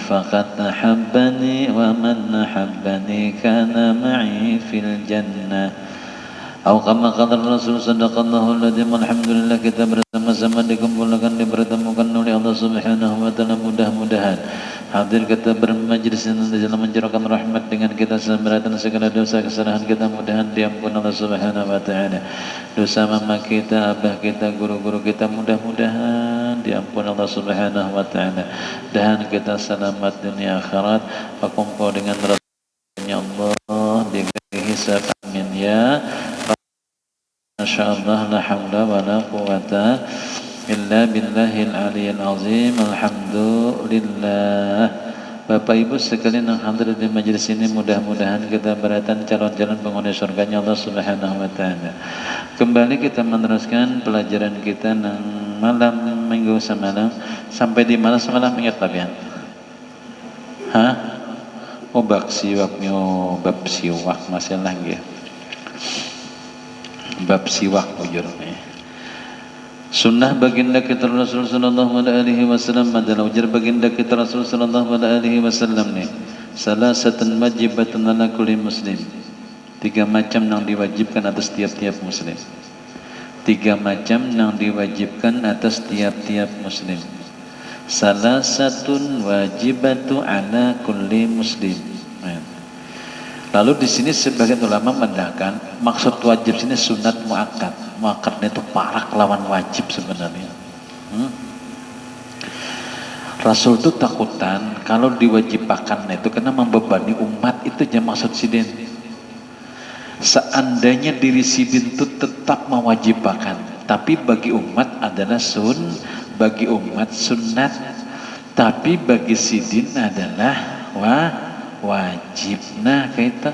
فقد أحبني ومن أحبني كان معي في الجنة أو كما قال الرسول صدق الله العظيم. Alhamdulillah kita bersama-sama dikumpulkan dipertemukan oleh Allah Subhanahu wa taala. Mudah-mudahan hadir kita bermajlis dalam mencurahkan rahmat dengan kita seberatan segala dosa kesalahan kita mudahan diampuni Allah Subhanahu wa taala. Dosa mama kita, abah kita, guru-guru kita mudah-mudahan diampuni Allah Subhanahu wa taala. Dan kita selamat dunia akhirat, berkumpul dengan Rasulnya Allah di hisab. Amin ya. Masyaallah, la haula wala quwata illa billahil aliyil azim. Alhamdulillah. Bapak Ibu sekalian yang hadir di majelis ini, mudah-mudahan kita beratan calon-calon penghuni surganya Allah Subhanahu wa taala. Kembali kita meneruskan pelajaran kita nang malam minggu semalam sampai di mana semalam ingat tabian? Hah? Oh bab siwak masih lagi. Bab siwak ujurnya. Sunnah baginda kita Rasul sallallahu alaihi wasallam adalah ujar baginda kita Rasul sallallahu alaihi wasallam ni salasatun wajibatun ala kulli muslim. 3 macam yang diwajibkan atas tiap-tiap muslim. 3 macam yang diwajibkan atas tiap-tiap muslim. Salasatun wajibatu ala kulli muslim. Lalu di sini sebagian ulama mendahkan maksud wajib sini sunat muakkad. Muakkadnya itu parak lawan wajib sebenarnya. Rasul itu takutan kalau diwajibkan itu karena membebani umat itu aja maksud sidin. Seandainya diri sidin itu tetap mewajibkan, tapi bagi umat adalah bagi umat sunnat, tapi bagi sidin adalah wajib. Nah kita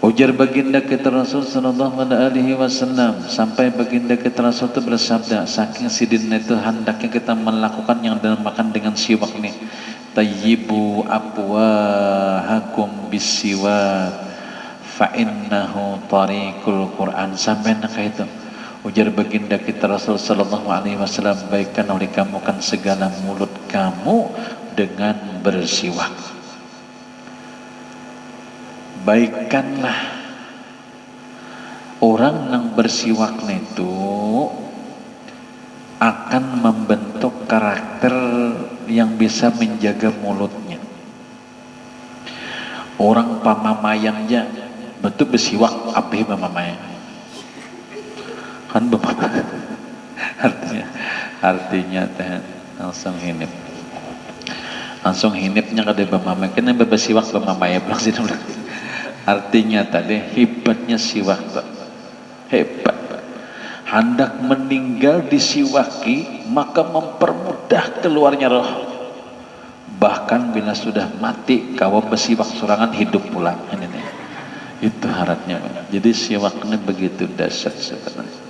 ujar baginda kita Rasul sallallahu alaihi wasallam sampai baginda kita Rasul itu bersabda, saking sidin itu hendaknya kita melakukan yang dinamakan dengan siwak nih, tayyibu abwahakum bisiwak fa innahu tariqul Quran. Sampai nak itu ujar baginda kita Rasul sallallahu alaihi wasallam, baikkan oleh kamu kan segala mulut kamu dengan bersiwak. Baikkanlah orang yang bersiwak itu akan membentuk karakter yang bisa menjaga mulutnya. Orang pamamayannya betul bersiwak apih pamamayan kan artinya langsung hinipnya kada bamama kena bersiwak bamama ya bilang sini. Artinya tadi hebatnya siwak, hebat. Hendak meninggal disiwaki maka mempermudah keluarnya roh. Bahkan bila sudah mati kawa bersiwak sorangan hidup pulang. Ini nih. Itu haratnya. Jadi siwaknya begitu dahsyat sebenarnya.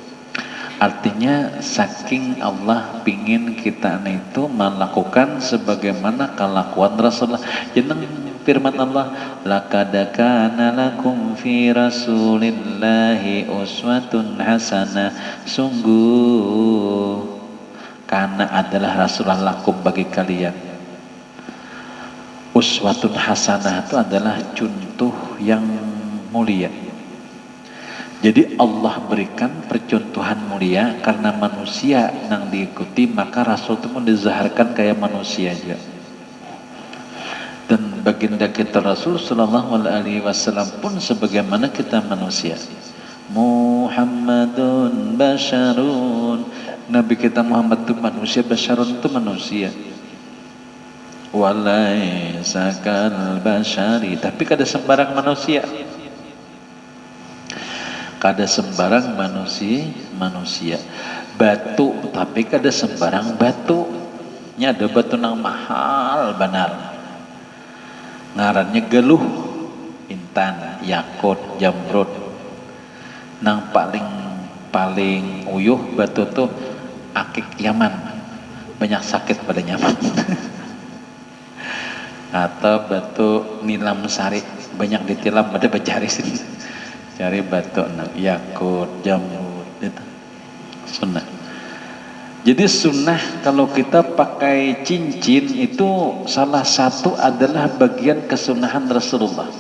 Artinya saking Allah pingin kita itu melakukan sebagaimana kelakuan Rasulullah. Jeneng firman Allah, laqad kana lakum fi rasulillahi uswatun hasanah. Sungguh karena adalah Rasulullah lakum bagi kalian. Uswatun hasanah itu adalah contoh yang mulia. Jadi Allah berikan percontohan mulia karena manusia yang diikuti, maka Rasul itu pun dizaharkan kayak manusia juga. Dan baginda kita Rasul sallallahu alaihi wasallam pun sebagaimana kita manusia. Muhammadun basyarun. Nabi kita Muhammad itu manusia, basyarun itu manusia. Walaisa kal basyari, tapi kada sembarang manusia. Kada sembarang manusia. Batu, tapi kada sembarang batu. Nya ada batu nang mahal benar. Ngarannya geluh, intan, yakut, jamrud. Nang paling uyuh batu tuh akik Yaman. Banyak sakit pada nyaman. Atau batu nilam sari, banyak ditilam pada bacari sini. Cari batu yakut, jamrud itu sunnah. Jadi sunnah kalau kita pakai cincin itu salah satu adalah bagian kesunahan Rasulullah.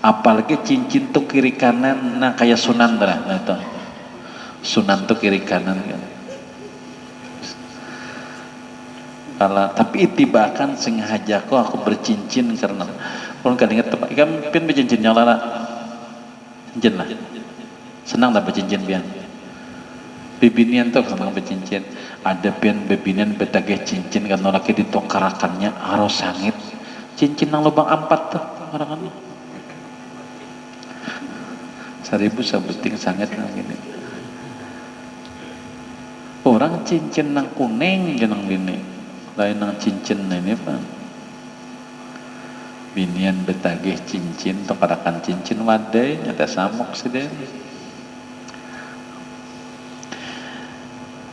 Apalagi cincin tuh kiri kanan, nah kayak sunan lah, nah itu. Sunan tuh kiri kanan kan. Kalau tapi itibakan sengaja aku bercincin karena kalau kan ingat tempat kan pin bercincin nyala lah, cincin lah. Senang lah bercincin pian. Bibinian tuh senang bercincin. Ada pian bibinian betagih cincin kan laki ditongkarakannya harus sangit. Cincin nang lubang 4 tuh orang-orang. 1000 sabeting sangat nang gini. Orang cincin nang kuning jeneng bini. Lain nang cincin ini Pak. Binian betagih cincin tongkarakan cincin wadai nyata samuk sih deh.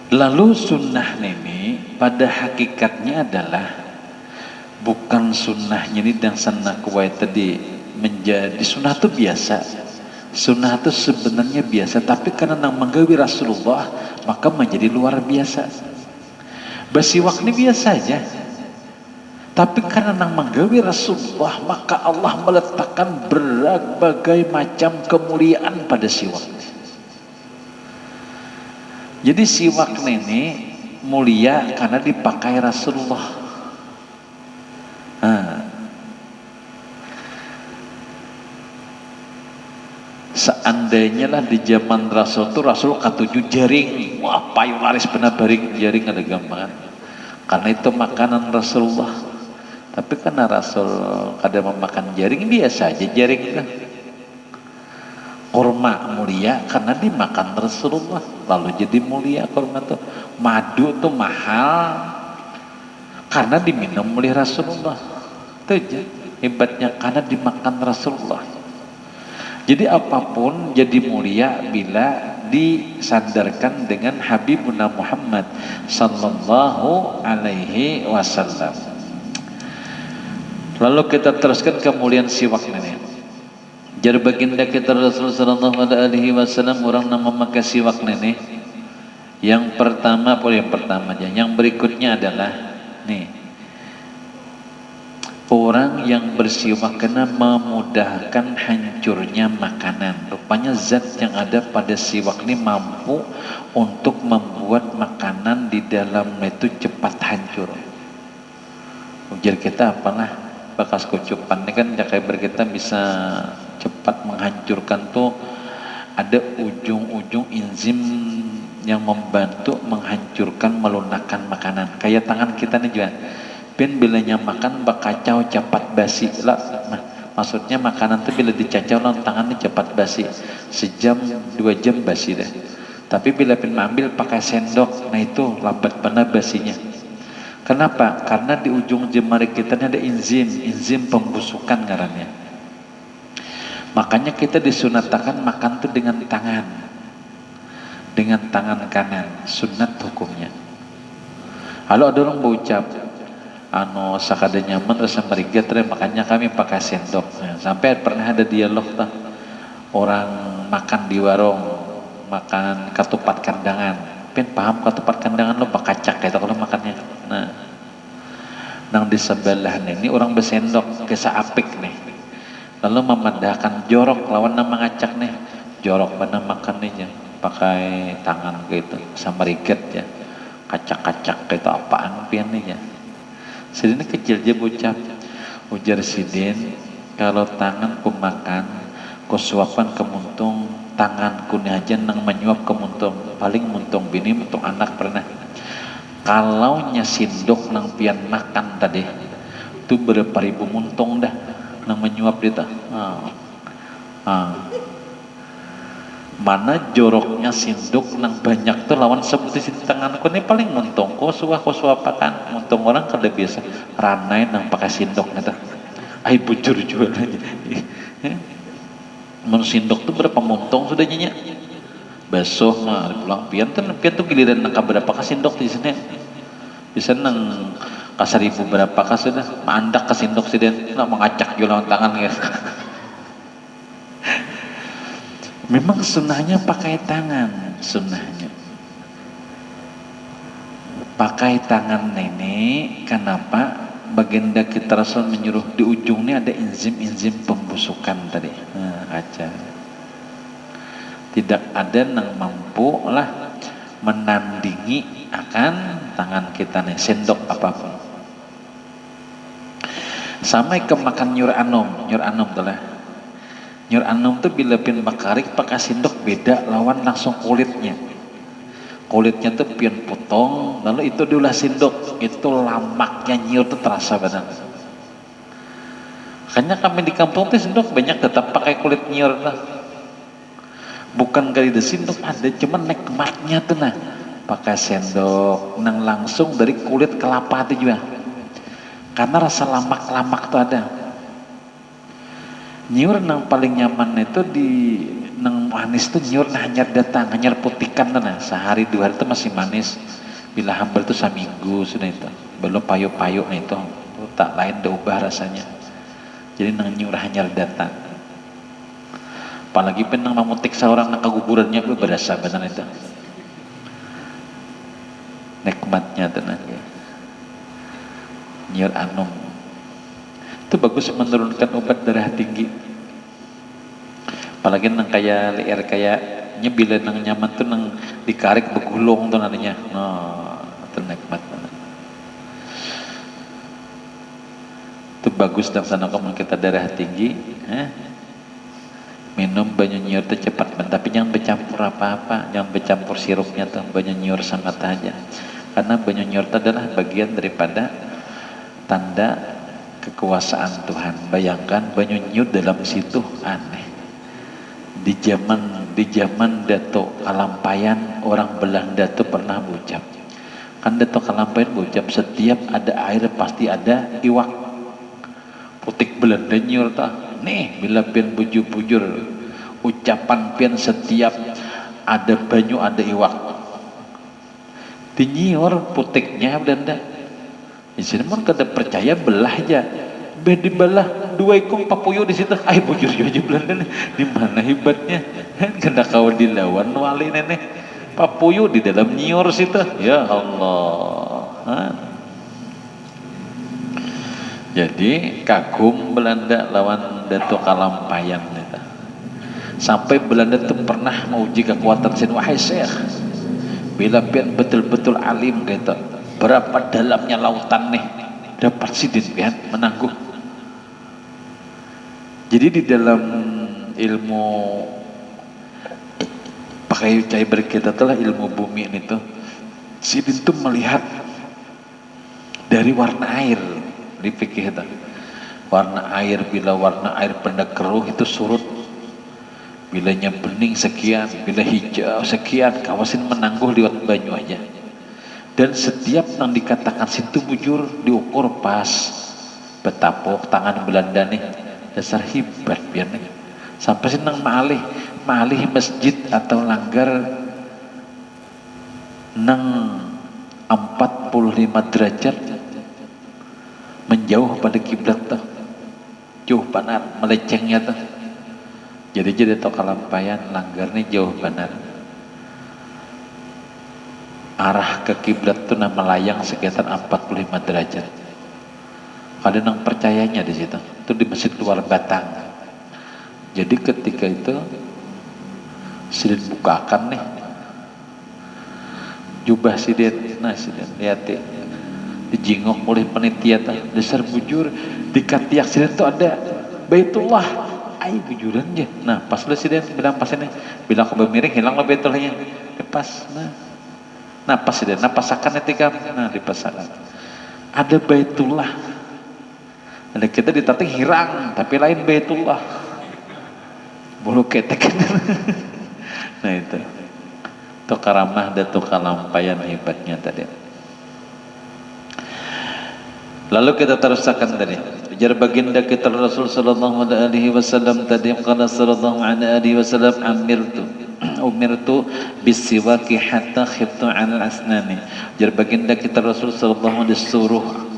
Lalu sunnah ini pada hakikatnya adalah bukan sunnahnya ini dan sunnah kuwait tadi menjadi sunnah itu biasa. Sunnah itu sebenarnya biasa, tapi karena nang menggawi Rasulullah maka menjadi luar biasa. Bersiwak ini biasa aja, tapi karena nang menggawi Rasulullah maka Allah meletakkan berbagai macam kemuliaan pada siwak. Jadi siwak ini mulia karena dipakai Rasulullah. Seandainya lah di zaman Rasul itu Rasul katuju jaring, wah payu laris benar baring jaring ada gambaran. Karena itu makanan Rasulullah. Tapi karena Rasul kada memakan jaring biasa aja jaring itu. Kurma mulia karena dimakan Rasulullah, lalu jadi mulia kurma tuh. Madu tuh mahal karena diminum oleh Rasulullah. Itu aja hebatnya karena dimakan Rasulullah. Jadi apapun jadi mulia bila disandarkan dengan Habibuna Muhammad sallallahu alaihi wasallam. Lalu kita teruskan kemuliaan siwak ini. Jadi baginda kita Rasulullah sallallahu alaihi wasallam orang nama memakai siwak nenek. Yang pertama aja. Yang berikutnya adalah nih. Orang yang bersiwak kena memudahkan hancurnya makanan. Rupanya zat yang ada pada siwak ini mampu untuk membuat makanan di dalam itu cepat hancur. Ujar kita apalah bekas kucupan ini kan jakaber kita bisa cepat menghancurkan tuh ada ujung-ujung enzim yang membantu menghancurkan melunakkan makanan kayak tangan kita nih juga ben bilanya makan bakacau cepat basi lah maksudnya makanan tuh bila dicacau lah tangannya cepat basi sejam 2 jam basi deh tapi bila pin ambil pakai sendok nah itu lambat benar basinya. Kenapa? Karena di ujung jemari kita ada enzim pembusukan ngarannya. Makanya kita disunatakan makan tuh dengan tangan kanan, sunat hukumnya. Halo ada orang berucap, sakada nyaman rasa merigat, makanya kami pakai sendok. Sampai pernah ada dialog tuh, orang makan di warung, makan ketupat kandangan. Pen paham ketupat kandangan lo bakacak kayak kalau makannya. Nah, nang di sebelah ini orang bersendok kesa apik nih. Lalu memandahkan jorok lawan nama ngacak nih jorok mana makan nih pakai tangan gitu sama riget ya kacak-kacak gitu apaan pian nih ya sidin kecil aja bocap ujar sidin kalau tangan ku makan ku suapan ke muntung tangan ku aja nang menyuap ke muntung paling muntung bini muntung anak pernah kalau nyasindok nang pian makan tadi itu berapa ribu muntung dah nang menyuap dia mana joroknya sinduk nang banyak tuh lawan seperti si tanganku ini paling muntung kok suapakan muntung orang kada biasa ranai nang pakai sindok neta ay bujur jual aja mun sindok tuh berapa muntung sudah nyanyi besok mah pulang pian tuh giliran nang berapa ka sindok di sini bisa nang ka 1000 berapa ka sudah mandak ka sindok sih dan nak mengacak jualan tangan ya. Memang sunnahnya pakai tangan sunnahnya. pakai tangan nenek. Kenapa? Baginda kita Rasul menyuruh di ujungnya ada enzim-enzim pembusukan tadi. Aja. Tidak ada yang mampu lah menandingi akan tangan kita nih, sendok apapun. Sampai ke makan nyur anum tuh lah. Nyur anum tuh bila pian bakarik pakai sendok beda lawan langsung kulitnya. Kulitnya tuh pian potong, lalu itu diulah sendok, itu lamaknya nyur tuh terasa benar. Makanya kami di kampung tuh sendok banyak tetap pakai kulit nyur tuh. Bukan kali di sendok ada, cuman nikmatnya tuh nah pakai sendok, nang langsung dari kulit kelapa tuh juga. Karena rasa lamak-lamak tuh ada. Nyur nang paling nyaman itu di nang manis tuh nyur nah hanyar datang, hanyar putikan tuh nah. Sehari 2 hari itu masih manis. Bila hampir tuh seminggu sudah itu. Belum payu-payu nah itu tak lain dah ubah rasanya. Jadi nang nyur hanyar datang. Apalagi penang memutik seorang nang kegugurannya itu berasa benar itu. Nikmatnya tuh nah. Nyur anum. Itu bagus menurunkan obat darah tinggi. Apalagi nang kayak liar kayak bila nang nyaman tuh nang dikarik begulung tuh nantinya. Itu nikmat banget. Itu bagus dan sana kalau kita darah tinggi, minum banyu nyur itu cepat banget. Tapi jangan bercampur apa-apa, jangan bercampur sirupnya tuh banyu nyur sangat aja. Karena banyu nyur itu adalah bagian daripada tanda kekuasaan Tuhan. Bayangkan banyu nyur dalam situ aneh. Di zaman Dato Kalampayan orang Belanda tuh pernah ucap. Kan Dato Kalampayan ucap setiap ada air pasti ada iwak. Putik Belanda nyur tah. Nih bila pian bujur-bujur ucapan pian setiap ada banyu ada iwak. Dinyiur putiknya Belanda. Di sini pun kada percaya belah aja. Bedi belah 2 ekor papuyo di situ. Ay bujur aja Belanda nih. Di mana hebatnya? Kena kau dilawan wali nenek. Papuyo di dalam nyiur situ. Ya Allah. Jadi kagum Belanda lawan Dato Kalampayan itu. Sampai Belanda tuh pernah menguji kekuatan sin wahai Syekh. Bila pian betul-betul alim gitu. Berapa dalamnya lautan nih? Dapat sidin pian menangguh. Jadi di dalam ilmu pakai cai berkita telah ilmu bumi itu, sidin tuh melihat dari warna air di fikih itu. Warna air bila warna air benda keruh itu surut, bilanya bening sekian, bila hijau sekian, kawasin menangguh lewat banyu aja. Dan setiap yang dikatakan situ bujur diukur pas betapuk tangan Belanda nih. Dasar hebat biar nih. Sampai senang malih masjid atau langgar nang 45 derajat menjauh pada kiblat tuh. Jauh banar melecengnya tuh. Jadi Dato Kalampayan langgar nih jauh banar. Arah ke kiblat tuh nah melayang sekitar 45 derajat. Ada yang percayanya di situ. Itu di masjid luar Batang. Jadi ketika itu sidin bukakan nih jubah sidin. Nah sidin lihat dijingok oleh panitia dasar bujur di katiak sidin itu ada Baitullah. Ay bujuran ya. Nah pas lu sidin bilang pas ini bilang ke miring hilang lah Baitullahnya. Pas nah pas sidin nah pasakan etika nah dipasakan ada Baitullah. Ada kita ditatik hirang, tapi lain Baitullah. Bulu ketek. Nah itu. Itu karamah Dato Kalampayan hebatnya tadi. Lalu kita teruskan tadi. Jar baginda kita Rasul sallallahu alaihi wasallam tadi qala sallallahu alaihi wasallam umirtu bisiwaki hatta khiftu 'ala al-asnani. Jar baginda kita Rasul sallallahu alaihi wasallam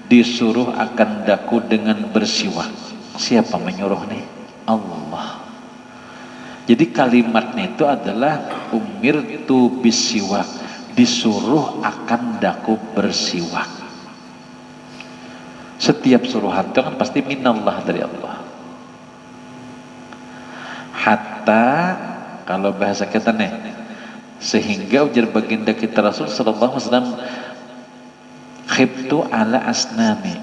disuruh akan daku dengan bersiwak. Siapa menyuruh nih? Allah. Jadi kalimatnya itu adalah umirtu bisiwak. disuruh akan daku bersiwak. Setiap suruhan itu kan pasti minallah, dari Allah. Hatta, kalau bahasa kita nih, sehingga ujar baginda kita Rasul sallallahu alaihi wasallam, khiftu ala asnami,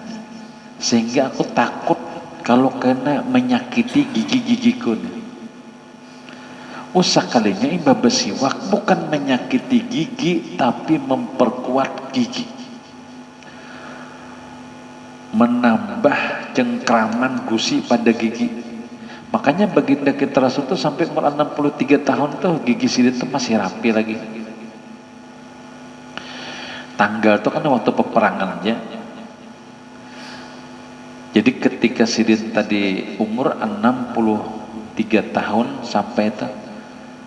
sehingga aku takut kalau kena menyakiti gigi-gigiku. Sekalinya imbah bersiwak bukan menyakiti gigi, tapi memperkuat gigi, menambah cengkraman gusi pada gigi. Makanya baginda kita Rasul tuh sampai umur 63 tahun tuh gigi sidin tuh masih rapi lagi. Tanggal tuh kan waktu peperangan aja. Jadi ketika sidin tadi umur 63 tahun sampai itu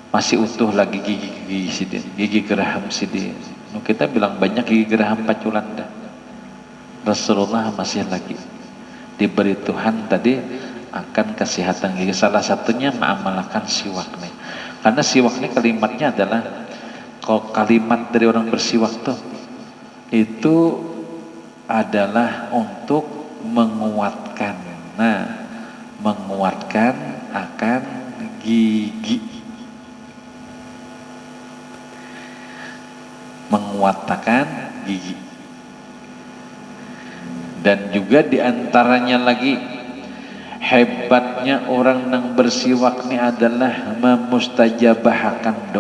masih utuh lagi gigi sidin, gigi geraham sidin. Kita bilang banyak gigi geraham paculan dah. Rasulullah masih lagi diberi Tuhan tadi akan kesehatan gigi. Salah satunya mengamalkan siwak nih. Karena siwak ini kalimatnya adalah, kalau kalimat dari orang bersiwak tuh itu adalah untuk menguatkan. Nah, menguatkan akan gigi, menguatkan gigi. Dan juga diantaranya lagi hebatnya orang yang bersiwak ini adalah memustajabahkan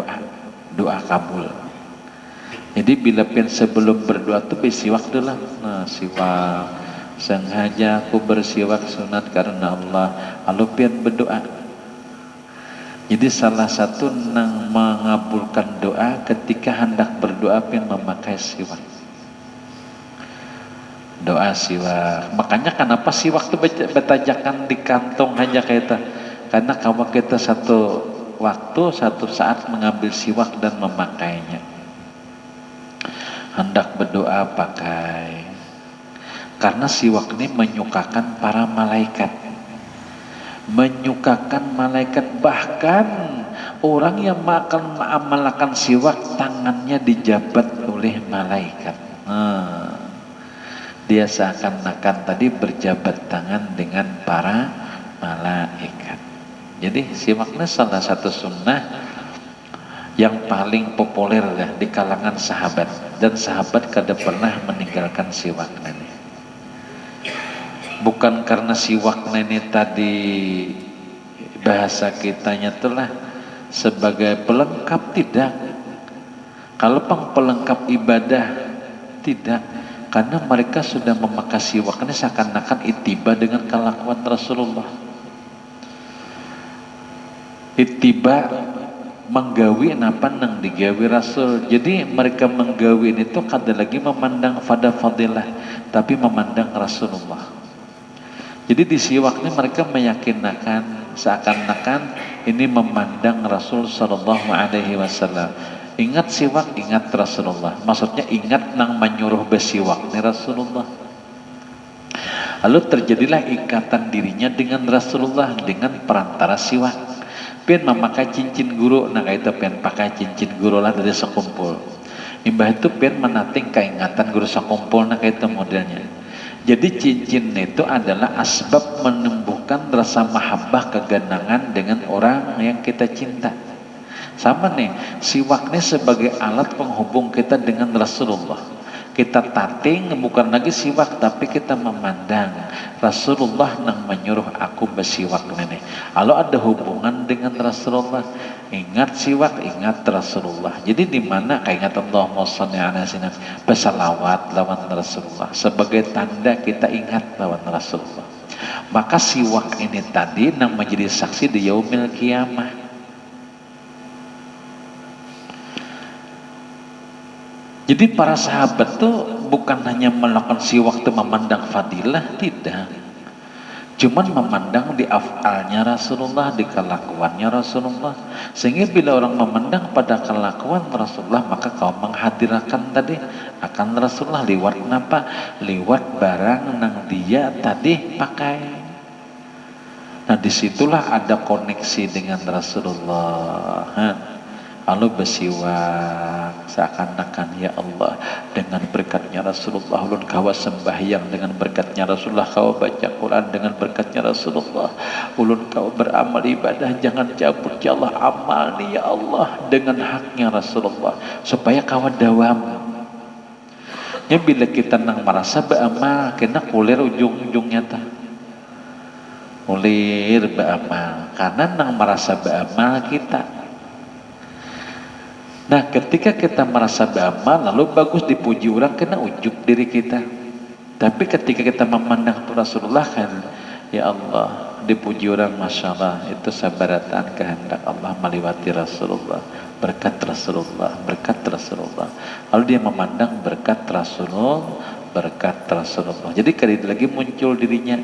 doa kabul. Jadi bila pun sebelum berdoa tuh bersiwak dulu. Nah, siwak sengaja aku bersiwak sunat karena Allah, lalu pian berdoa. Jadi salah satu yang mengabulkan doa ketika hendak berdoa pian memakai siwak. Doa siwak. Makanya kenapa siwak itu betajakan di kantong aja kita? Karena kalau kita satu waktu, satu saat mengambil siwak dan memakainya, hendak berdoa pakai. Karena siwak ini menyukakan para malaikat, menyukakan malaikat. Bahkan orang yang akan mengamalkan siwak tangannya dijabat oleh malaikat. Dia seakan-akan tadi berjabat tangan dengan para malaikat. Jadi siwaknya salah satu sunnah yang paling populer ya di kalangan sahabat, dan sahabat kada pernah meninggalkan siwak ini. Bukan karena siwak ini tadi bahasa kitanya telah sebagai pelengkap, tidak. Kalau pelengkap ibadah, tidak. Karena mereka sudah memakai siwak ini seakan-akan itiba dengan kelakuan Rasulullah. Itiba menggawi napa nang digawi Rasul. Jadi mereka menggawi itu kada lagi memandang pada fadilah, tapi memandang Rasulullah. Jadi di siwak ini mereka meyakinkan seakan-akan ini memandang Rasul sallallahu alaihi wasallam. Ingat siwak, ingat Rasulullah. Maksudnya ingat nang menyuruh bersiwak nih Rasulullah. Lalu terjadilah ikatan dirinya dengan Rasulullah dengan perantara siwak. Pian memakai cincin guru, nah itu pian pakai cincin guru lah dari sekumpul. Imbah itu pian menating keingatan guru sekumpul, nah itu modelnya. Jadi cincin itu adalah asbab menumbuhkan rasa mahabbah, kegenangan dengan orang yang kita cinta. Sama nih, siwak ini sebagai alat penghubung kita dengan Rasulullah. Kita tating bukan lagi siwak, tapi kita memandang Rasulullah yang menyuruh aku bersiwak ini. Kalau ada hubungan dengan Rasulullah, ingat siwak, ingat Rasulullah. Jadi di mana keingat Allahumma sholli ala sayyidina, bersalawat lawan Rasulullah sebagai tanda kita ingat lawan Rasulullah. Maka siwak ini tadi yang menjadi saksi di yaumil kiamah. Jadi para sahabat tuh bukan hanya melakukan siwak itu memandang fadilah, tidak. Cuman memandang di af'alnya Rasulullah, di kelakuannya Rasulullah. Sehingga bila orang memandang pada kelakuan Rasulullah, maka kau menghadirkan tadi akan Rasulullah lewat apa? Lewat barang yang dia tadi pakai. Nah disitulah ada koneksi dengan Rasulullah. Lalu bersiwak seakan-akan ya Allah dengan berkatnya Rasulullah ulun kawa sembahyang, dengan berkatnya Rasulullah kawa baca Quran, dengan berkatnya Rasulullah ulun kawa beramal ibadah. Jangan cabut ya Allah amal nih ya Allah dengan haknya Rasulullah supaya kawa dawam. Ya bila kita nang merasa beramal kena kulir ujung-ujungnya ta kulir beramal karena nang merasa beramal kita. Nah ketika kita merasa beramal lalu bagus dipuji orang kena ujub diri kita. Tapi ketika kita memandang Rasulullah kan ya Allah dipuji orang Masya Allah itu sabaratan kehendak Allah meliwati Rasulullah, berkat Rasulullah, berkat Rasulullah. Lalu dia memandang berkat Rasulullah, berkat Rasulullah. Jadi kali lagi muncul dirinya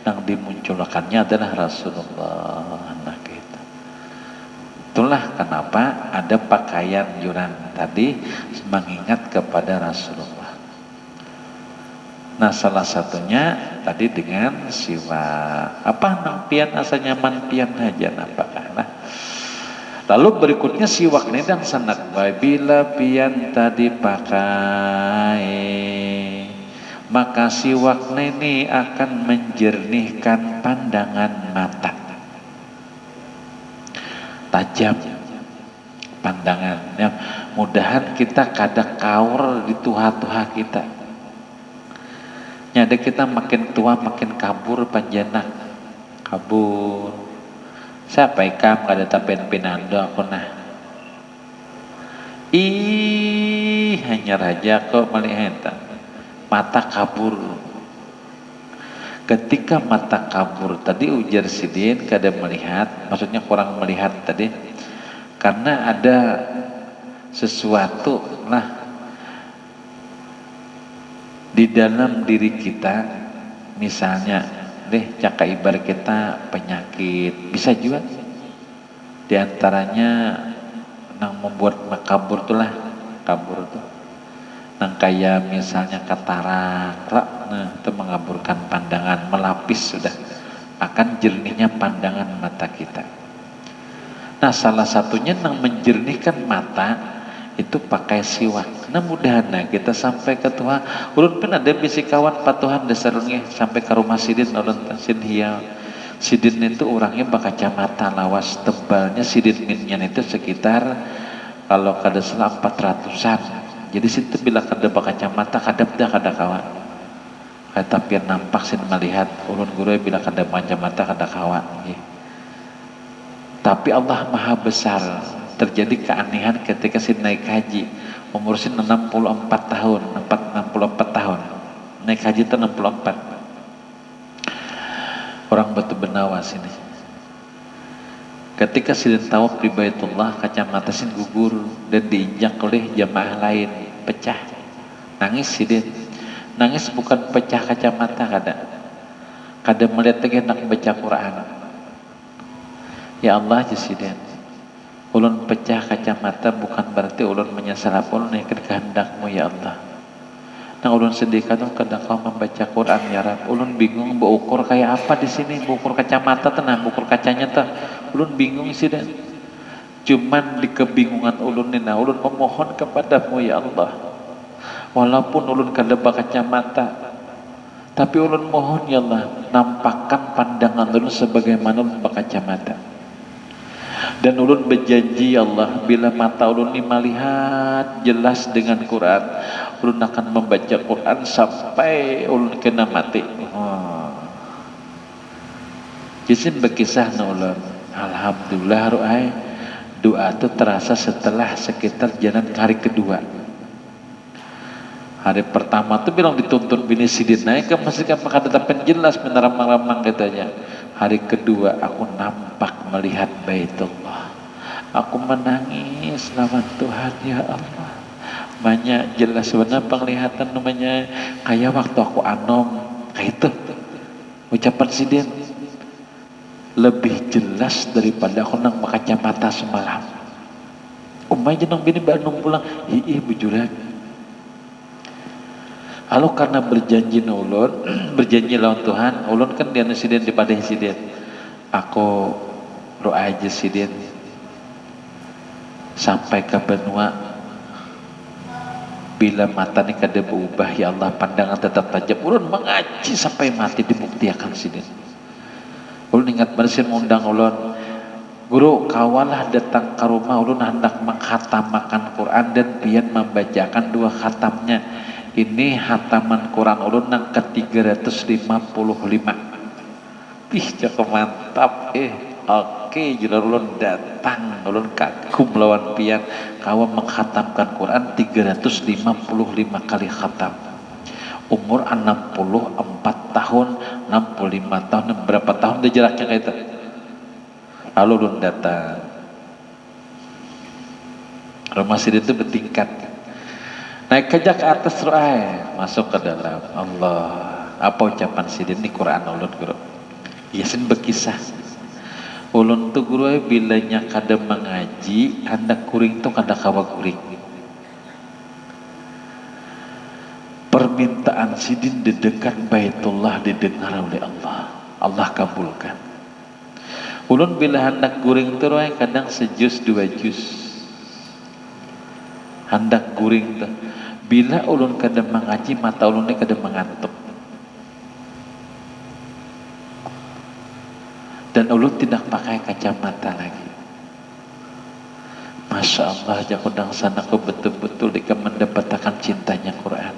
yang dimunculkannya adalah Rasulullah. Nah gitu. Itulah kenapa ada pakaian yuran tadi mengingat kepada Rasulullah. Nah salah satunya tadi dengan siwak. Apa nang pian asa nyaman pian aja apakah. Nah lalu berikutnya siwak ini dan sanak baik bila pian tadi pakai maka siwak ini akan menjernihkan pandangan mata. Tajam pandangan ya. Mudahan kita kada kaur di tuha-tuha kita. Nyada kita makin tua makin kabur panjana. Kabur. Siapa ikam kada tapen pinando aku nah. Hanya raja kok melihat mata kabur. Ketika mata kabur tadi ujar Sidin kada melihat, maksudnya kurang melihat tadi karena ada sesuatu lah di dalam diri kita, misalnya deh caka ibar kita penyakit bisa juga diantaranya yang membuat kabur itulah kabur tuh nang kayak misalnya katarak nah itu mengaburkan pandangan, melapis sudah akan jernihnya pandangan mata kita. Nah salah satunya nang menjernihkan mata itu pakai siwak. Nah mudahan kita sampai ke Tuhan. Ulun pun ada bisi kawan patuhan dasarnya sampai ke rumah Sidin ulun sin hiau. Sidin itu orangnya berkacamata lawas tebalnya Sidin minyan itu sekitar kalau kada salah 400-an. Jadi situ bila kada berkacamata kadap dah kada kawan. Tapi yang nampak sin melihat ulun guru bila kada berkacamata kada kawan. Tapi Allah maha besar. Terjadi keanehan ketika sin naik haji. Umur sin 64 tahun, 64 tahun. Naik haji itu 64. Orang Batu Benawas ini. Ketika Sidin tawaf di Baitullah, kacamata sin gugur dan diinjak oleh jamaah lain, pecah. Nangis Sidin. Nangis bukan pecah kacamata kada melihat lagi nak baca Quran. Ya Allah Sidin. Ulun pecah kacamata bukan berarti ulun menyesal apa ulun ikut kehendakmu ya Allah. Nah ulun sedih kan kada kau membaca Quran ya Rab. Ulun bingung berukur kayak apa di sini, berukur kacamata tenang, berukur kacanya teh. Ulun bingung sih dan cuman di kebingungan ulun ini, nah ulun memohon kepadamu ya Allah. Walaupun ulun kada berkacamata, tapi ulun mohon ya Allah, nampakkan pandangan ulun sebagaimana ulun berkacamata. Dan ulun berjanji ya Allah, bila mata ulun ini melihat jelas dengan Quran, ulun akan membaca Quran sampai ulun kena mati. Jisim berkisah na ulun. Alhamdulillah ru'ay doa itu terasa setelah sekitar jalan ke hari kedua. Hari pertama tuh bilang dituntun bini Sidin naik ke masjid kan maka tetapan jelas meneramang-ramang katanya. Hari kedua aku nampak melihat Baitullah. Aku menangis lawan Tuhan ya Allah. Banyak jelas sebenarnya penglihatan namanya kayak waktu aku anom kayak itu ucapan Sidin lebih jelas daripada aku nang berkacamata semalam. Umay jenang bini Bandung pulang bujuran. Lalu karena berjanji ulun, berjanji lawan Tuhan, ulun kan dia Sidin di pada Sidin. Aku doa aja Sidin. sampai ke benua bila mata ni kada berubah ya Allah pandangan tetap tajam ulun mengaji sampai mati dibuktiakan sini ulun ingat bersin undang ulun guru kawalah datang ke rumah ulun hendak menghatamakan Quran dan pian membacakan 2 khatamnya ini hataman Quran ulun yang ke 355 ih cakap mantap oke jual ulun datang ulun kagum lawan pian kawan menghatamkan Quran 355 kali khatam umur 64 tahun 65 tahun berapa tahun dia jaraknya kayak itu lalu ulun datang rumah sidin itu bertingkat naik ke atas masuk ke dalam Allah apa ucapan sidin di Quran ulun guru Yasin berkisah ulun tu guru bilanya kada mengaji hendak kuring tu kada kawa kuring permintaan sidin di dekat Baitullah didengar oleh Allah Allah kabulkan ulun bila hendak kuring tu kadang sejus 2 jus hendak kuring tu bila ulun kada mengaji mata ulun ni kada mengantuk dan ulun tidak pakai kacamata lagi. Masya Allah jakudang sana aku betul-betul dika mendapatkan cintanya Quran.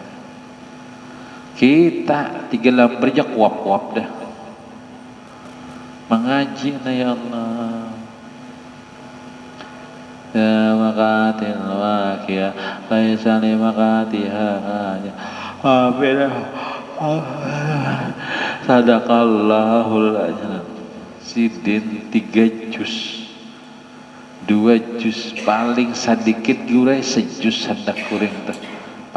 Kita 3 lembar aja kuap-kuap dah mengaji na ya Allah ya makatil waqiyah laisa li makatiha abidah sadaqallahul ajran sidin 3 juz 2 juz paling sedikit gurai sejus hendak kuring tuh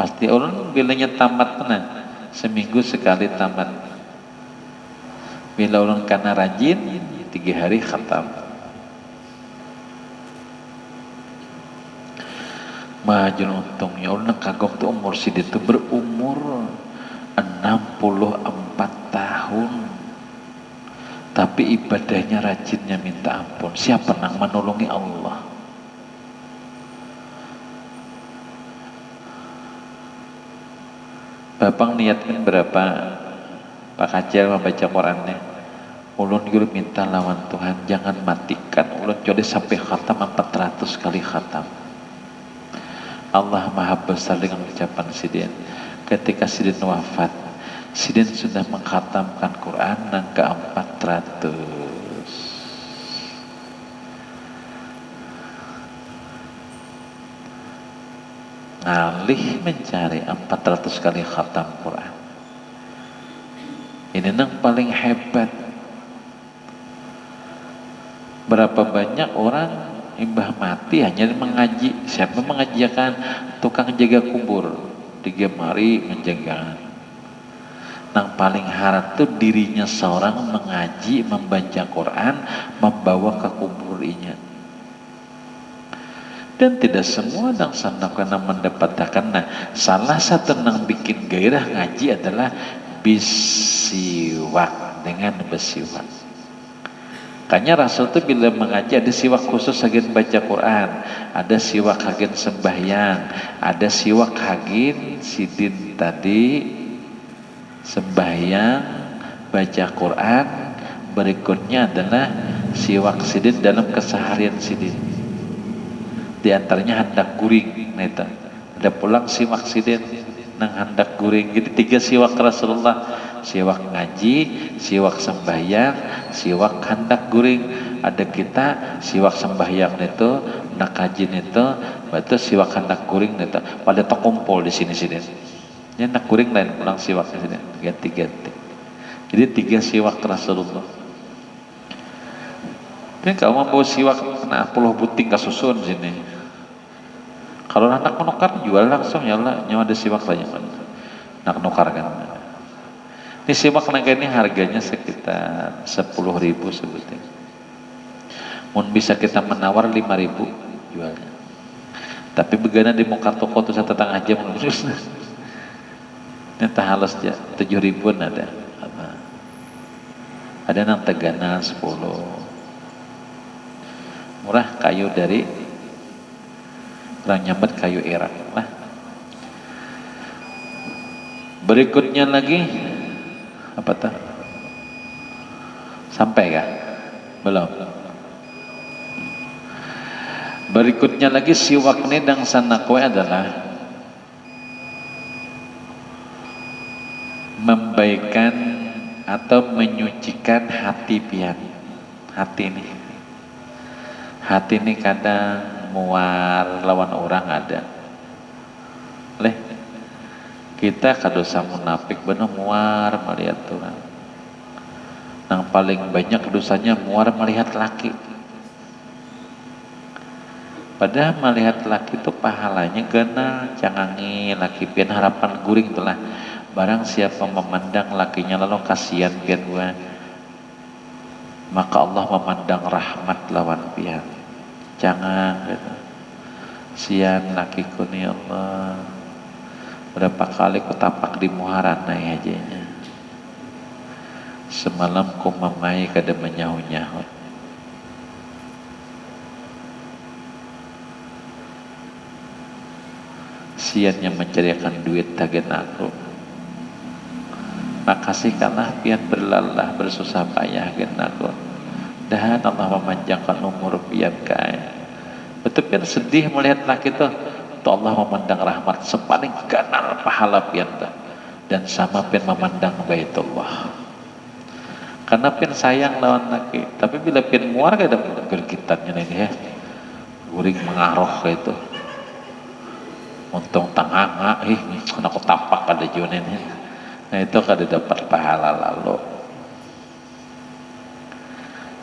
pasti orang bilanya tamat tenang seminggu sekali tamat bila orang karena rajin 3 hari khatam majun untungnya orang kagok tuh umur sidin tuh berumur 64 tahun tapi ibadahnya rajinnya minta ampun siapa yang menolongi Allah Bapak niatkan berapa Pak Kacil membaca Qurannya ulun guru minta lawan Tuhan jangan matikan ulun coba sampai khatam 400 kali khatam Allah maha besar dengan ucapan sidin ketika sidin wafat sidin sudah mengkhatamkan Quran yang ke-400 ngalih mencari 400 kali khatam Quran ini yang paling hebat berapa banyak orang imbah mati hanya mengaji siapa mengajikan tukang jaga kubur 3 hari menjaga yang paling harap itu dirinya seorang mengaji, membaca Quran, membawa ke kuburinya. Dan tidak semua yang sana kena mendapatkan. Nah, salah satu yang bikin gairah ngaji adalah bisiwak dengan bersiwak. Makanya Rasul itu bila mengaji ada siwak khusus agen baca Quran, ada siwak agen sembahyang, ada siwak agen sidin tadi sembahyang baca Quran, berikutnya adalah siwak sidin dalam keseharian sidin. Di antaranya hendak guring, neta. Ada pulang siwak sidin nang hendak guring. Jadi 3 siwak Rasulullah, siwak ngaji, siwak sembahyang, siwak hendak guring. Ada kita siwak sembahyang itu, nak kaji itu, betul siwak hendak guring itu. Pada terkumpul di sini. Ya nak kuring lain pulang siwaknya sini ganti-ganti. Jadi 3 siwak Rasulullah. Ini kalau mau bawa siwak kena 10 buting kasusun sini. Kalau anak menukar jual langsung ya Allah nyawa ada siwak lain. Nak nukar kan. Ini siwak naga ini harganya sekitar 10.000 sebetulnya. Mun bisa kita menawar 5.000 jualnya. Tapi begana di muka toko tuh 1,5 jam ini tak halus ya 7.000 ada nang Tegana 10 murah kayu dari orang nyambat kayu irang lah. Berikutnya lagi apa tuh? Sampai kah? Belum. Berikutnya lagi siwak nedang sanakwe adalah membaikan atau menyucikan hati pian. Hati ini kadang muar lawan orang ada. Leh, kita kadosa munafik bener muar melihat orang. Yang paling banyak dosanya muar melihat laki. Padahal melihat laki itu pahalanya gana cangangi laki pian harapan guring itulah. Barang siapa memandang lakinya lalu kasihan pian gua, maka Allah memandang rahmat lawan pian. Jangan gitu. Sian lakiku nih Allah. Berapa kali ku tapak di muharana hajanya. Semalam ku mamai kada menyahu-nyahu. Sian yang mencarikan duit tagen aku. Makasihkanlah pian berlalah bersusah payah gen aku. Dan Allah memanjangkan umur pian kaya. Betul pian sedih melihat laki itu. Tuh Allah memandang rahmat sepaling ganar pahala pian tuh. Dan sama pian memandang Baitullah. Karena pian sayang lawan laki. Tapi bila pian muar kada gergitannya ini ya. Guring mengaruh itu. Untung tanganga, aku tapak pada junin ini. Nah itu kada dapat pahala lalu.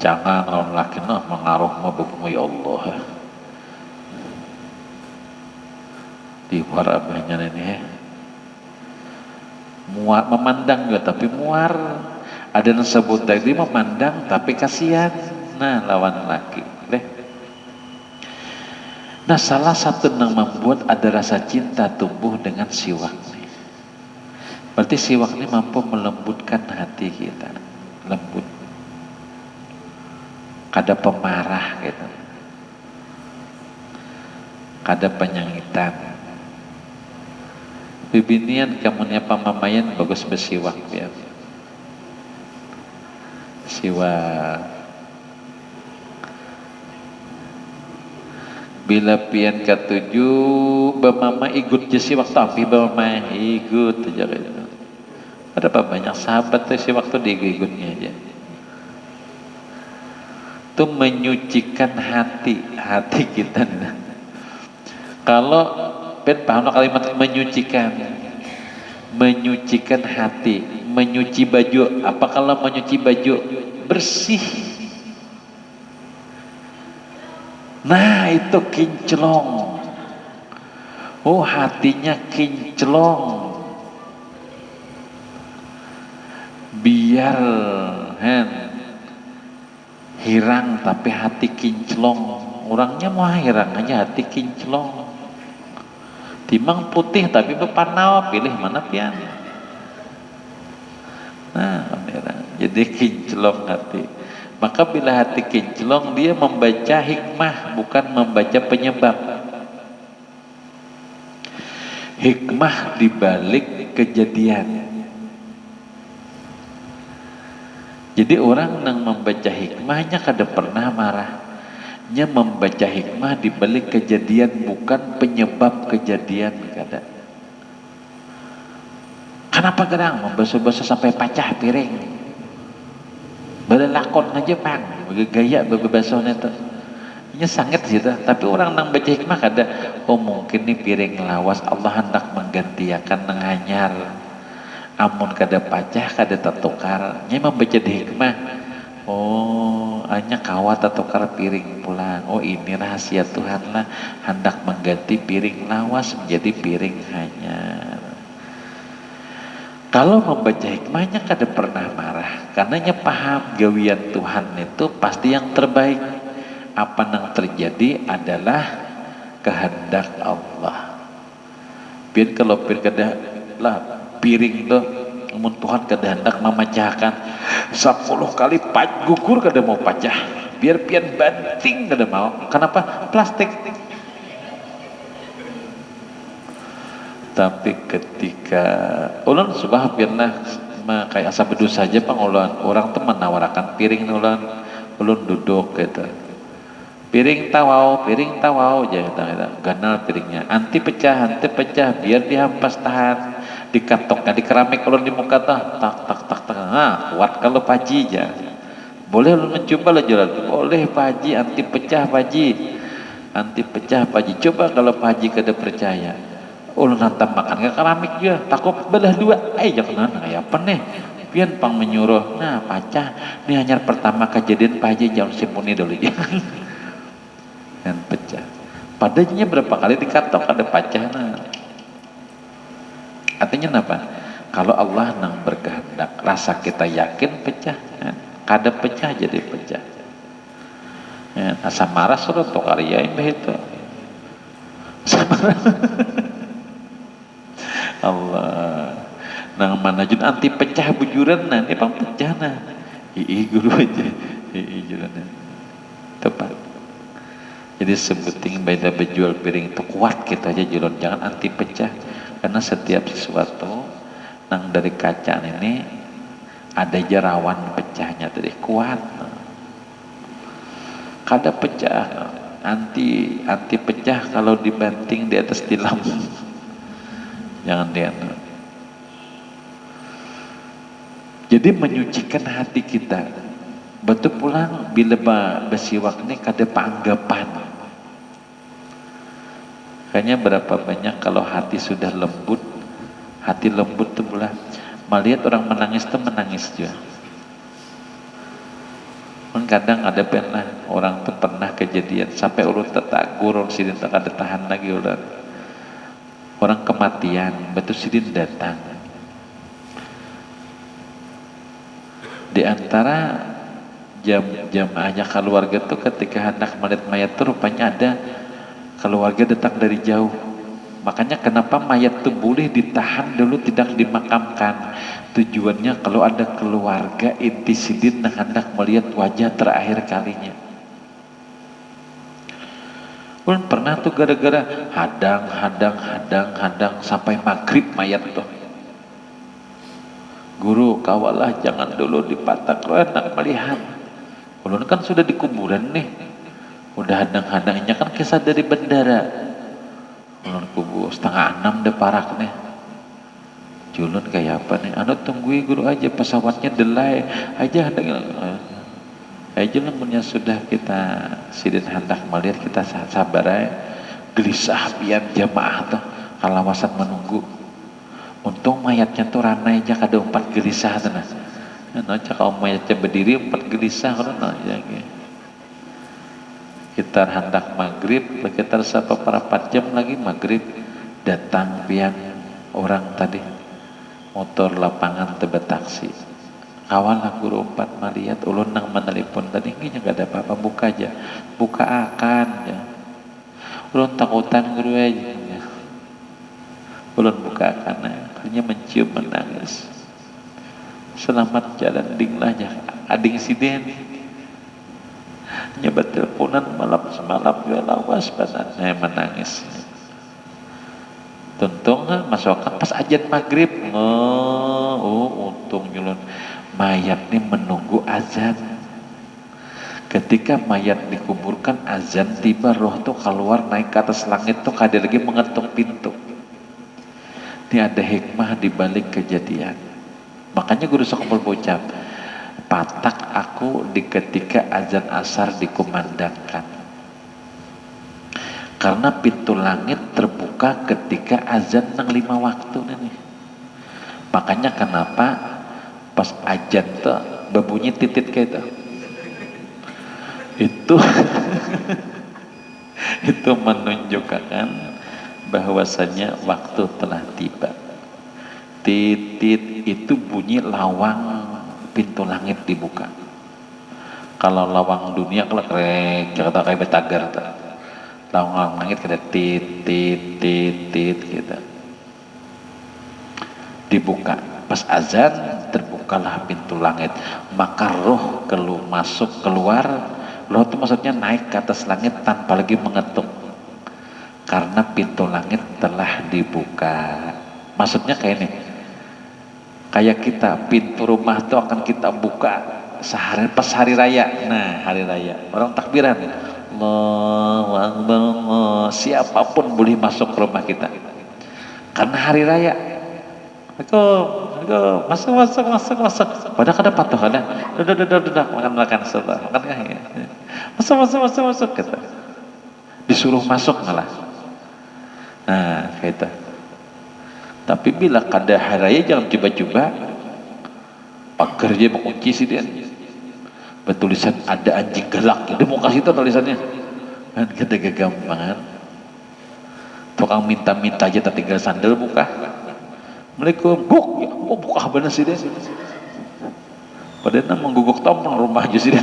Jangan lawan laki mengaruh mabukmu ya Allah. Di warabahnya ini ya. Muar memandang juga tapi muar. Ada yang sebut tadi memandang tapi kasihan. Nah lawan laki. Nah salah satu yang membuat ada rasa cinta tumbuh dengan siwak ini. Berarti siwak ini mampu melembutkan hati kita. Lembut. Kada pemarah gitu. Kada penyangitan. Bibinian kamunya pamamayan bagus bersiwak ya. Siwak. Bila pian ketujuh bamama ikut jesi waktu api bamama ikut aja gitu. Ada apa banyak sahabat tuh si waktu diikutnya aja. Itu menyucikan hati kita. Kalau pian paham kalimat menyucikan hati, menyuci baju. Apa kalau menyuci baju bersih? Nah itu kinclong. Oh hatinya kinclong. Biar hirang tapi hati kinclong. Orangnya mau hirang aja hati kinclong. Timang putih tapi bepanau pilih mana pian. Nah jadi kinclong hati. Maka bila hati kinclong dia membaca hikmah bukan membaca penyebab. Hikmah dibalik kejadian. Jadi orang yang membaca hikmahnya kada pernah marah. Nya membaca hikmah dibalik kejadian bukan penyebab kejadian kada. Kenapa kadang membasuh-basuh sampai pecah piring? Berlakon aja pang, gaya bebebasohnya tuh. Ini sangat sih tuh. Tapi orang nang baca hikmah kada. Oh mungkin nih piring lawas Allah hendak menggantiakan nenganyar. Amun kada pacah kada tertukar. Nya membaca di hikmah. Oh hanya kawat tertukar piring pulang. Oh ini rahasia Tuhan lah hendak mengganti piring lawas menjadi piring hanyar. Kalau membaca hikmahnya kada pernah marah. Karenanya paham gawian Tuhan itu pasti yang terbaik. Apa yang terjadi adalah kehendak Allah. Biar kalau kada lah piring tuh mun Tuhan kada hendak memecahkan 10 kali gugur kada mau pecah. Biar pian banting kada mau. Kenapa? Plastik. Tapi ketika ulun subah pernah kayak asa bedus saja pangulun orang tuh menawarkan piring ulun, ulun duduk gitu, piring tawau aja kita ganal piringnya anti pecah biar dihampas tahan di kantongnya di keramik ulun di muka tak nah kuat kalau paji aja boleh ulun mencoba lah jalan boleh paji anti pecah paji coba kalau paji kada percaya ulun hantam makan ke keramik juga takut belah dua jangan kayak apa nih pian pang menyuruh nah pacah ini hanya pertama kejadian paji jangan simpuni dulu ya dan pecah padanya berapa kali dikatok ada pecah nah artinya apa kalau Allah nang berkehendak rasa kita yakin pecah kan? Kada pecah jadi pecah ya, asa marah suruh to karya itu Allah nang manajun anti pecah bujuran nah ini pang pecah nah guru aja juran tepat jadi sebuting baita berjual piring itu kuat kita aja jualan jangan anti pecah karena setiap sesuatu nang dari kaca ini ada jerawan pecahnya tadi kuat kada pecah anti pecah kalau dibanting di atas tilam jangan dia jadi menyucikan hati kita betul pulang bila bersiwak ini kada panggapan kayaknya berapa banyak kalau hati sudah lembut hati lembut tuh pula melihat orang menangis tuh menangis juga kadang ada pernah orang tuh pernah kejadian sampai urut tetagur orang sidin tak ada tahan lagi orang kematian betul sidin datang di antara jamaahnya keluarga tuh ketika hendak melihat mayat tuh rupanya ada keluarga datang dari jauh makanya kenapa mayat tuh boleh ditahan dulu tidak dimakamkan tujuannya kalau ada keluarga inti sidin yang hendak melihat wajah terakhir kalinya ulun pernah tuh gara-gara hadang sampai maghrib mayat tuh guru kawalah jangan dulu dipatak lo enak melihat ulun kan sudah di kuburan nih udah hadang-hadangnya kan kisah dari bandara ulun kubur 5:30 deh parak nih julun kayak apa nih anu tungguin guru aja pesawatnya delay aja hadang aja punya sudah kita sidin hendak melihat kita sabar aja gelisah biar jamaah tuh kalawasan menunggu untung mayatnya tuh ranai aja kada 4 gelisah tuh nah kalau mayatnya berdiri 4 gelisah karena kita hendak maghrib kita sapa para 4 jam lagi maghrib datang pian orang tadi motor lapangan tebet taksi kawan lah guru 4 melihat ulun nang menelepon tadi kayaknya gak ada apa-apa buka aja buka akan ya ulun takutan guru aja ulun buka akan hanya mencium menangis selamat jalan ding lah ya ading siden nyebat teleponan malam semalam gue lawas banget menangis tuntung masukkan pas ajan maghrib untung nyulun mayat ini menunggu azan ketika mayat dikuburkan azan tiba roh tuh keluar naik ke atas langit tuh kada lagi mengetuk pintu ini ada hikmah di balik kejadian makanya guru sokopol bocap patak aku di ketika azan asar dikumandangkan karena pintu langit terbuka ketika azan nang 5 waktu nih makanya kenapa pas azan tuh berbunyi titit kayak itu itu menunjukkan bahwasanya waktu telah tiba titit itu bunyi lawang pintu langit dibuka kalau lawang dunia kalau kayak betagar lawang langit kita tit gitu dibuka pas azan terbukalah pintu langit maka roh masuk keluar roh itu maksudnya naik ke atas langit tanpa lagi mengetuk karena pintu langit telah dibuka. Maksudnya kayak ini, kayak kita pintu rumah itu akan kita buka sehari pas hari raya. Nah, hari raya orang takbiran, Allahu Akbar, Allah. Siapapun boleh masuk ke rumah kita karena hari raya. Aku masuk. Padahal kada patuh kada. Dudak makan setelah makan ya. Masuk kata. Disuruh masuk malah. Nah, kayak itu. Tapi bila kada hari raya jangan coba-coba. Pagar dia mengunci sih dia. Bertulisan ada anjing galak. Dia mau kasih itu tulisannya. Kan kita gagampangan. Tukang minta-minta aja tak tinggal sandal buka. Mereka buka bener sih dia. Padahal mengguguk tombol rumah aja sih dia.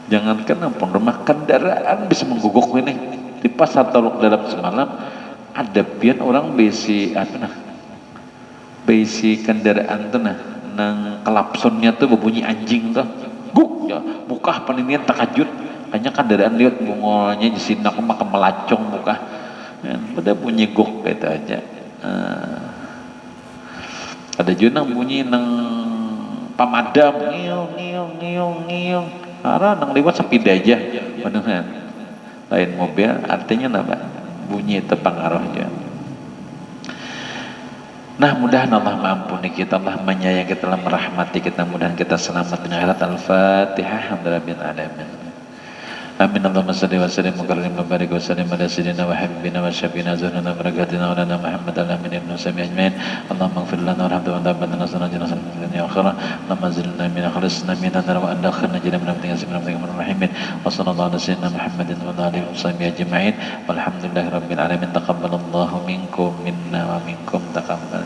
Jangankan ampun rumah, kendaraan bisa mengguguk ini. Di pasar Teluk Dalam semalam ada pian orang besi besi kendaraan tuh nang klapsonnya tuh berbunyi anjing tuh. Guk ya, buka peninian takajut. Hanya kendaraan lihat bungolnya jisinak makan melacong buka. Pada bunyi guk gitu aja. Ada juga nang bunyi nang pamadam ngiung. Arah nang lewat sepeda aja. Beneran. Lain mobil artinya apa? Bunyi itu pengaruhnya. Nah, mudah Allah mengampuni kita, Allah menyayangi kita, Allah merahmati kita, mudah kita selamat dunia akhirat. Al-Fatihah. Alhamdulillahirabbil alamin. Amin. Allahumma salli wa sallim wa karim wa barik wa sallim ala sayyidina wa habibina wa syafiina zuhurina barakatina wa lana Muhammad alamin ibn sami ajmain. Allahumma ighfir lana warhamna wa tabbana nasana jannatan dunya akhirah. Allahumma zilna min akhlisna min an-nar wa adakhirna jannatan min rahmatika subhanaka ya rahimin. Wa sallallahu ala sayyidina Muhammadin wa ala alihi wa sahbihi ajmain. Walhamdulillahi rabbil alamin. Taqabbalallahu minkum minna wa minkum taqabbal.